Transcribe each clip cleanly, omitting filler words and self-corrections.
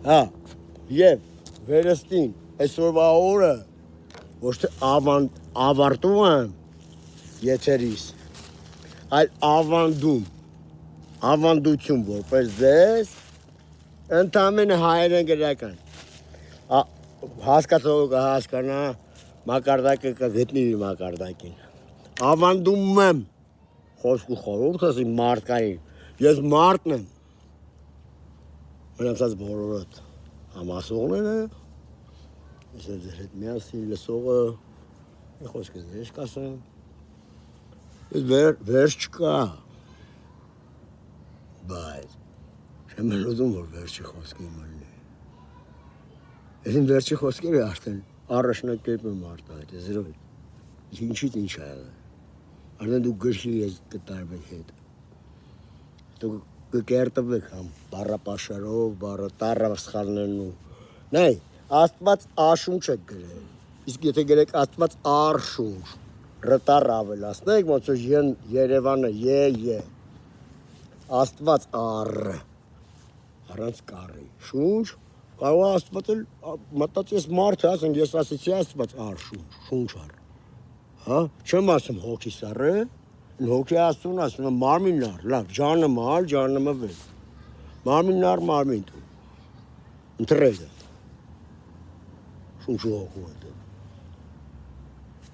Հա, եւ վերստին այսօրվա օրը ոչ թե ավարտում եմ եթերիս, այլ ավանդություն որպես ձեզ ընդամենը հայերեն գրական հասկացողը կհասկանա մակարդակը կգտնի իր մակարդակին ավանդում եմ խոսք ու խորհուրդս իմ մարդկային ես մարդն եմ մնացած բոլորդ համասողները ես ձեր հետ միասին լսողը մի խոսք ես կասեմ վերջ չկա բայց չեմ ուզում որ վերջի խոսքի մնի ես իմ վերջի խոսքերը արդեն առաջնակերպ եմ արտահայտել զրո ինչից ինչ ա եղել արդեն դու գրքի ես կտարվեք հետ դու կերտվեք համ բառապաշարով, բառատարավ սխալներն ու նայ, աստված աշունչ եք գրել, իսկ եթե գրեք աստված արշունչ, ռտար ավելացնեք, ոնց որ Երևանը է, աստված առ, առանց կարի, շունչ, կարող է աստված էլ մտած ես մարդ է, ասենք ես ասեցի աստված արշունչ, շունչ առ, հա, չեմ ասում հոգի սառը, հոգի ասում եմ մարմինար, լավ, ջանմալ, ջանմվել, մարմինար, մարմին դու, ընտրել է, շունչու հոգու է դու,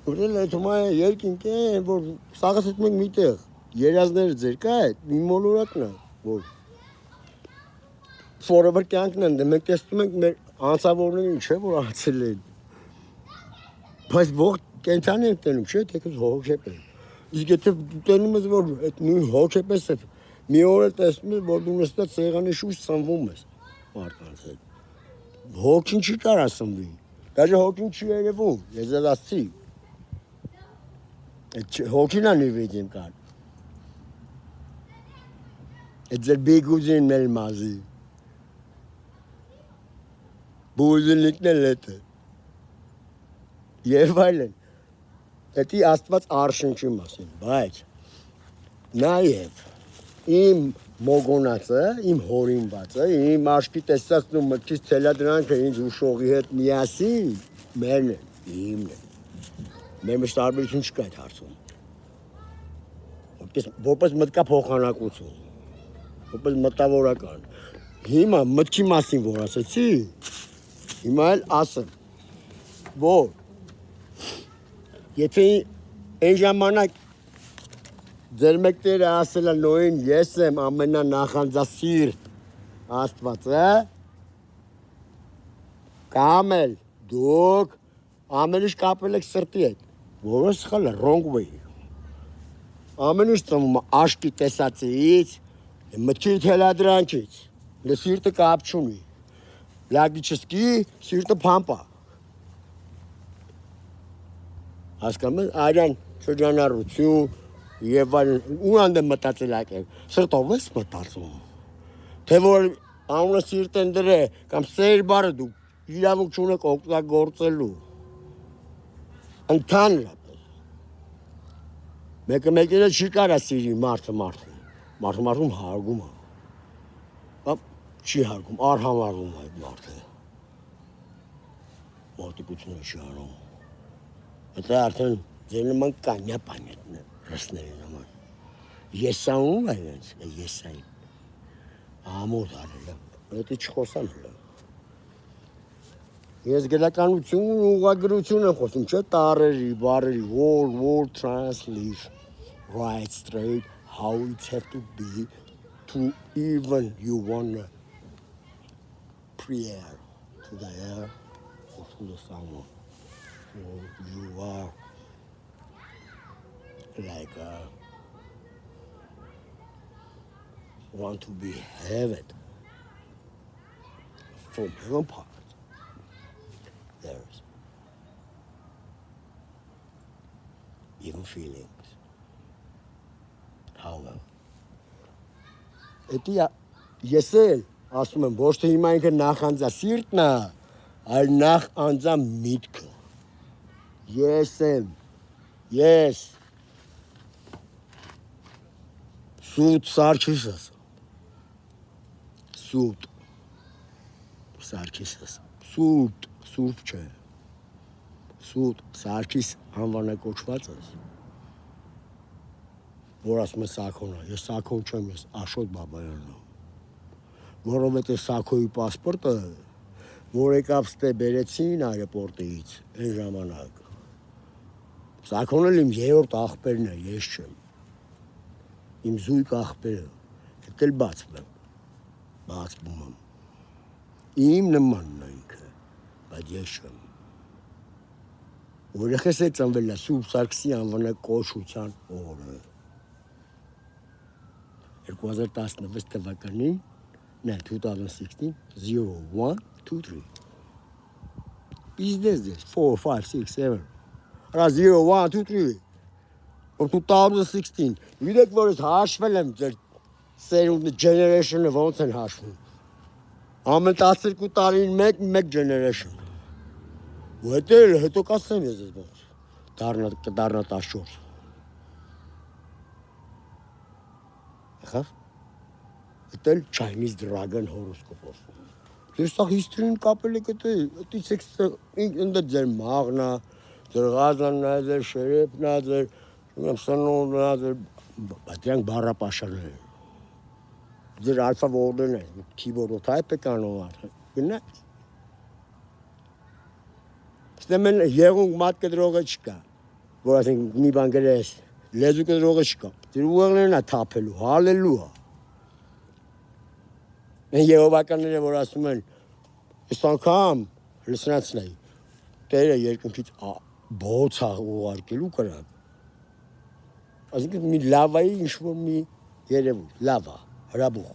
որտել էթում է երկինք է, որ սաղս էթում ենք միտեղ, երազները ձեր կա է, մի մոլորակն է, որ ֆորևր կյանքն են, մենք տեսնում ենք մեր անցավորներին չէ, որ ացել են, բայց ողջ կենթանի ենք տենում, չէ, թեկուզ հոգեպես Իսկ եթե տենում ես, որ այդ նույն հոգեպես է, մի օր է տեսնում ես, որ դու նստած սեղանի շուրջ սնվում ես մարդկանց հետ։ Հոգին չի կարա սնվի, դաժե հոգին չի երևում, ես ձեզ ասցի։ Այդ հոգին ա նվիդիմ կար։ Այդ ձեր բիգուզին մեր մազի։ Բուզինիկն էլ էտ է։ Եվ այլն։ Դա աստված արշունչի մասին, բայց նաև իմ մոգոնացը, իմ հորինվածը, իմ աշկի տեսածն ու մտքից թելադրանքը ինձ ուշողի հետ միասին մերն են, իմն են։ Մեր մեջ տարբերություն չկա այդ հարցում։ Որպես մտկա փոխանակություն, որպես մտավորական։ Հիմա մտքի մասին որ ասեցի, հիմա էլ ասեմ, որ Եթե այն ժամանակ ձեր մեկները ասել են նոյին ես եմ ամենանախանձասիրտ Աստվածը կամ էլ դուք ամեն ինչ կապել եք սրտի հետ, որը սխալ է, wrong way։ Ամեն ինչ ծնվում է աշկի տեսածից, մտքի թելադրանքից, դե սիրտը կապ չունի։ Լագիչեսկի սիրտը փամպա։ Հասկանում ես, արյան շրջանառություն եւ այլն ունան դե մտածել ակել սրտով ես մտածում թե որ անունը սիրտ են դրե կամ սեր բարը դու իրավունք չունեք օգտագործելու ընդհանրապես մեկը մեկը չի կարա սիրի մարդը հարգում է կամ չի հարգում արհամարում այդ մարդը մոտիկությունը չի անում Դա արդեն ձեր նման կանյա պանյատն է, ռսների նման։ Եսանում է իրենց, եսային։ Ամոտ արել է, դա չխոսան հլը։ Ես գրականություն ու ուղղագրություն եմ խոսում, չէ տարերի, բարերի, word translation, right straight, how it have to be to even you wanna prayer to the air or to the someone. Or you are like want to be heaven from your part. There's even feelings. However, Etia Yesel asum ոչ թե հիմա ինքը նախանձասիրտն է, այլ նախանձամիտքը Ես եմ, ես, սուտ սար չիս ասում, սուտ, Սարգիսս։ Սուրբ չէ։ Սուրբ Սարգիս անվանակոչվածս։ Որ ասում է Սաքոնը, ես Սաքոն չեմ, ես Աշոտ Բաբայանն եմ։ Որովհետև Սաքոյի պասպորտը, որ եկավ ստե բերեցին այրեպորտից այն ժամանակ։ Սաքոնը իմ երրորդ աղբերն է, ես չեմ։ Իմ զույգ աղբերը, հետ էլ բացվում եմ։ Իմ նմանն է ինքը, բայց ես չեմ։ Որ եղես է ծնվել է Սուրբ Սարգսի անվանակոչության օրը։ 2016 թվականին, 2016, 0123. Business this, 4, 5, 6, 7. 0, 1, 2, 3. Or 2016. Vidեք, որ ես հաշվել եմ ձեր սերունդը generation-ը ոնց են հաշվում։ Ամեն 12 տարին մեկ generation։ Ու հետո կասեմ ես ոնց։ Դառնա 14։ Ախավ։ Այդել Chinese Dragon horoscope-ով։ Ձեր սա history-ին կապել եք այդից եք ինձ ձեր մաղնա, ձեր Ղազանն է, ձեր Շերեփն է, ձեր Սնունդն է, ձեր դրանք բառապաշարներ են։ Ձեր ալֆա որդն է, keyboard-ով type եք անում արդեն։ Գնաց։ Ստեմեն եղունգ մատ կդրողը չկա, որ ասենք մի բան գրես, լեզու կդրողը չկա։ Ձեր ուղեղներն է թափելու, հալելուա։ Են Եհովականները, որ ասում են, ես անգամ լսնացն էի, տերը երկնքից բոցա ուղարկելու կրակ։ Այսինքն մի լավայի ինչ-որ մի երևույթ, լավա, հրաբուխ։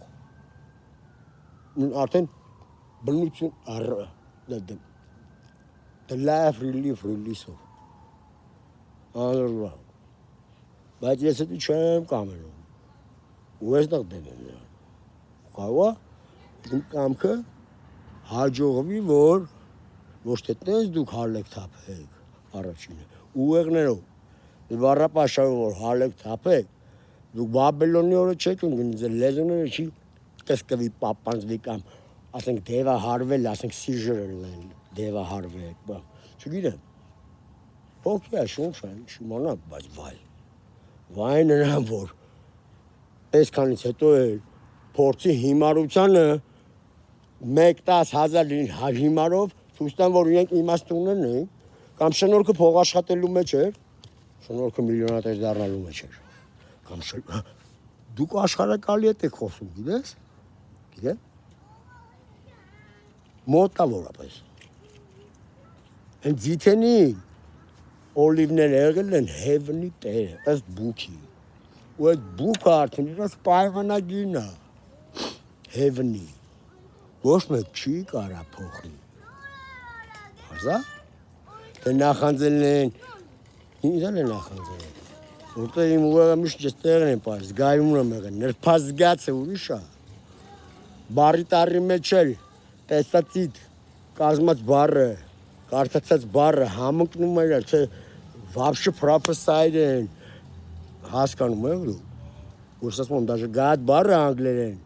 Արդեն բնություն the life release-ով։ Անրվա։ Բայց ես հետի չեմ կամենում։ Ու ես դաղ դեմ եմ նրան։ Կավա, իմ կամքը հաջողվի, որ ոչ թե տենց դուք հալեք թափեք առաջինը, ուղեղներով, բառապաշարով որ հալեք թափեք, դուք Բաբելոնի օրը չեք ունգնի, ձեր լեզուները չի կսկվի պապանձվի կամ, ասենք դևահարվել, ասենք սիժերը լեն, դևահարվեք, չգիրեմ, փոքր է շունչ է, շիմանա, բայց վայ նրան, որ այսքանից հետո էլ փորձի հիմարությանը 1-10,000 հիմարով ցույց տան, որ իրենք իմաստուններն էին, կամ շնորհքը փող աշխատելու մեջ էր, շնորհքը միլիոնատեր դառնալու մեջ էր, կամ դուք աշխարհակալի հետ եք խոսում, գիտես, գիտե՞, մոտավորապես, են ձիթենին, օլիվները եղել են հևնի տերը, ըստ բուքի, ու այդ բուքը արդեն իրաց պայմանագիրն է, հևնի, ոչ մեկ չի կարա փոխի, հարզա, թե նախանձել են, ինձ էլ է նախանձել են, որտեղ իմ ուղեղը միշտ ես տեղն են պար, զգայումն եմ եղել, նրբազգաց է ուրիշ է, բարի տարի մեջ էլ, տեսածիդ, կազմած բարը, կարդացած բարը, համընկնում էր, թե վաբշը պրոֆեսայր են, հասկանում եք դու, որ ասում եմ, դաժե գատ բարը անգլերեն,